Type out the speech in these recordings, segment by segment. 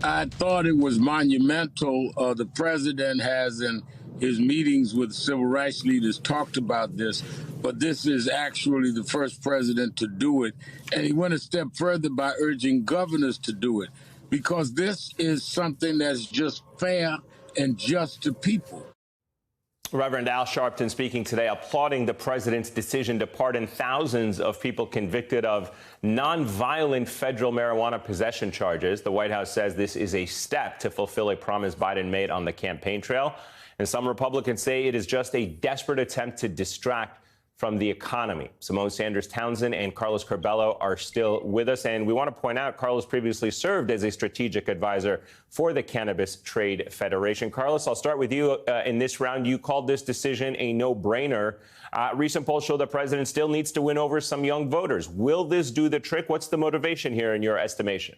I thought it was monumental. The president has, in his meetings with civil rights leaders, talked about this, but this is actually the first president to do it. And he went a step further by urging governors to do it, because this is something that's just fair and just to people. Reverend Al Sharpton speaking today, applauding the president's decision to pardon thousands of people convicted of nonviolent federal marijuana possession charges. The White House says this is a step to fulfill a promise Biden made on the campaign trail. And some Republicans say it is just a desperate attempt to distract from the economy. Simone Sanders Townsend and Carlos Curbelo are still with us. And we want to point out Carlos previously served as a strategic advisor for the Cannabis Trade Federation. Carlos, I'll start with you in this round. You called this decision a no-brainer. Recent polls show the president still needs to win over some young voters. Will this do the trick? What's the motivation here in your estimation?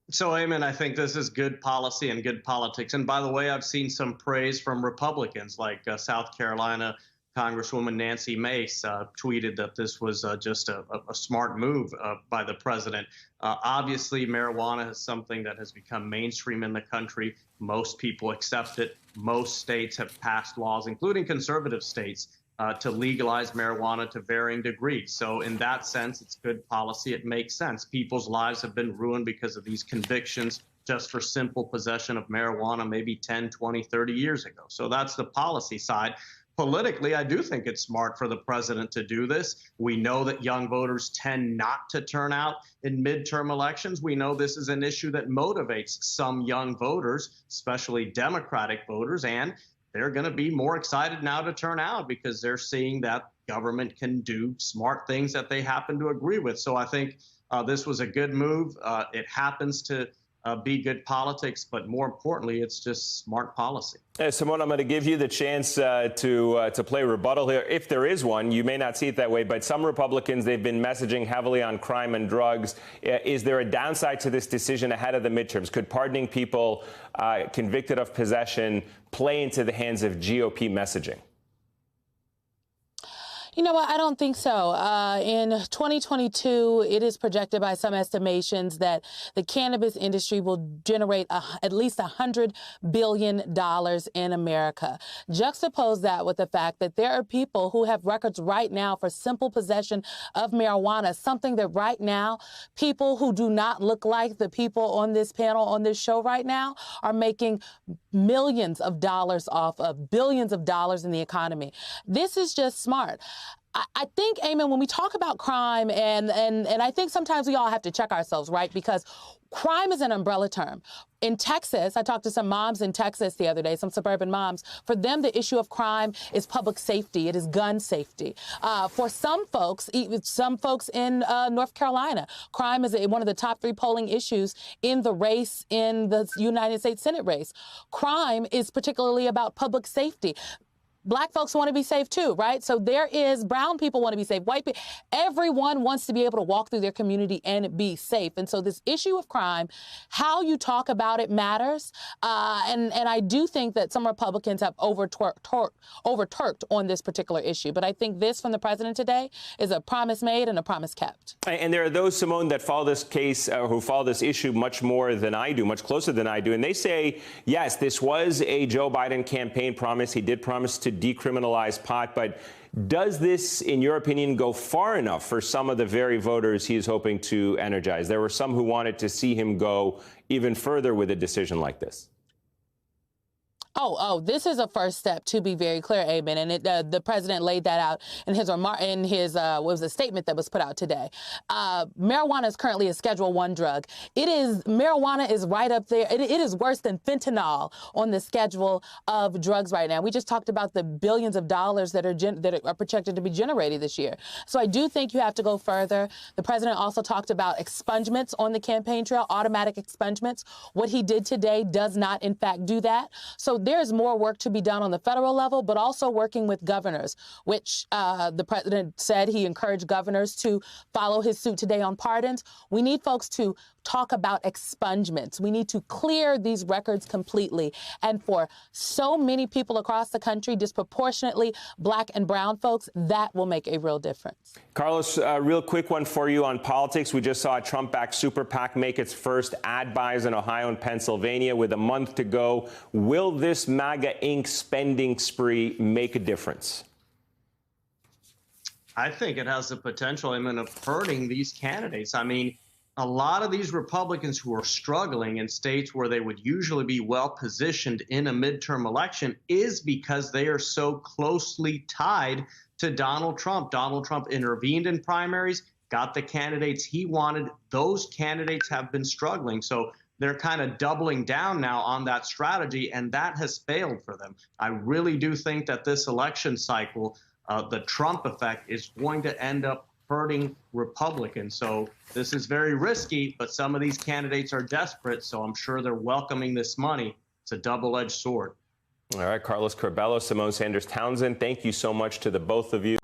So, Eamon, I think this is good policy and good politics. And by the way, I've seen some praise from Republicans like South Carolina Congresswoman Nancy Mace tweeted that this was just a smart move by the president. Obviously, marijuana is something that has become mainstream in the country. Most people accept it. Most states have passed laws, including conservative states, to legalize marijuana to varying degrees. So in that sense, it's good policy. It makes sense. People's lives have been ruined because of these convictions just for simple possession of marijuana maybe 10, 20, 30 years ago. So that's the policy side. Politically, I do think it's smart for the president to do this. We know that young voters tend not to turn out in midterm elections. We know this is an issue that motivates some young voters, especially Democratic voters, and they're going to be more excited now to turn out because they're seeing that government can do smart things that they happen to agree with. So I think this was a good move. It happens to be good politics, but more importantly, it's just smart policy. Simone, I'm going to give you the chance to play rebuttal here. If there is one, you may not see it that way, but some Republicans, they've been messaging heavily on crime and drugs. Is there a downside to this decision ahead of the midterms? Could pardoning people convicted of possession play into the hands of GOP messaging? You know what? I don't think so. In 2022, it is projected by some estimations that the cannabis industry will generate at least $100 billion in America. Juxtapose that with the fact that there are people who have records right now for simple possession of marijuana, something that right now people who do not look like the people on this panel, on this show right now, are making millions of dollars off of, billions of dollars in the economy. This is just smart. I think, Eamon, when we talk about crime, and I think sometimes we all have to check ourselves, right? Because crime is an umbrella term. In Texas, I talked to some moms in Texas the other day, some suburban moms. For them, the issue of crime is public safety. It is gun safety. For some folks in North Carolina, crime is one of the top 3 polling issues in the race, in the United States Senate race. Crime is particularly about public safety. Black folks want to be safe too, right? So brown people want to be safe, white people, everyone wants to be able to walk through their community and be safe. And so this issue of crime, how you talk about it matters. And I do think that some Republicans have over-turked on this particular issue. But I think this from the president today is a promise made and a promise kept. And there are those, Simone, that follow this case, who follow this issue much more than I do, much closer than I do. And they say, yes, this was a Joe Biden campaign promise. He did promise to decriminalize pot, but does this, in your opinion, go far enough for some of the very voters he is hoping to energize? There were some who wanted to see him go even further with a decision like this. This is a first step, to be very clear, Eamon. And the president laid that out in his a statement that was put out today. Marijuana is currently a Schedule I drug. Marijuana is right up there. It is worse than fentanyl on the schedule of drugs right now. We just talked about the billions of dollars that are projected to be generated this year. So I do think you have to go further. The president also talked about expungements on the campaign trail, automatic expungements. What he did today does not, in fact, do that. So there's more work to be done on the federal level, but also working with governors, which the president said he encouraged governors to follow his suit today on pardons. We need folks to talk about expungements. We need to clear these records completely. And for so many people across the country, disproportionately Black and brown folks, that will make a real difference. Carlos, a real quick one for you on politics. We just saw a Trump-backed super PAC make its first ad buys in Ohio and Pennsylvania with a month to go. Will this MAGA Inc. spending spree make a difference? I think it has the potential, of hurting these candidates. I mean, a lot of these Republicans who are struggling in states where they would usually be well positioned in a midterm election is because they are so closely tied to Donald Trump. Donald Trump intervened in primaries, got the candidates he wanted. Those candidates have been struggling. So they're kind of doubling down now on that strategy, and that has failed for them. I really do think that this election cycle, the Trump effect, is going to end up hurting Republicans. So this is very risky, but some of these candidates are desperate, so I'm sure they're welcoming this money. It's a double-edged sword. All right, Carlos Curbelo, Symone Sanders Townsend, thank you so much to the both of you.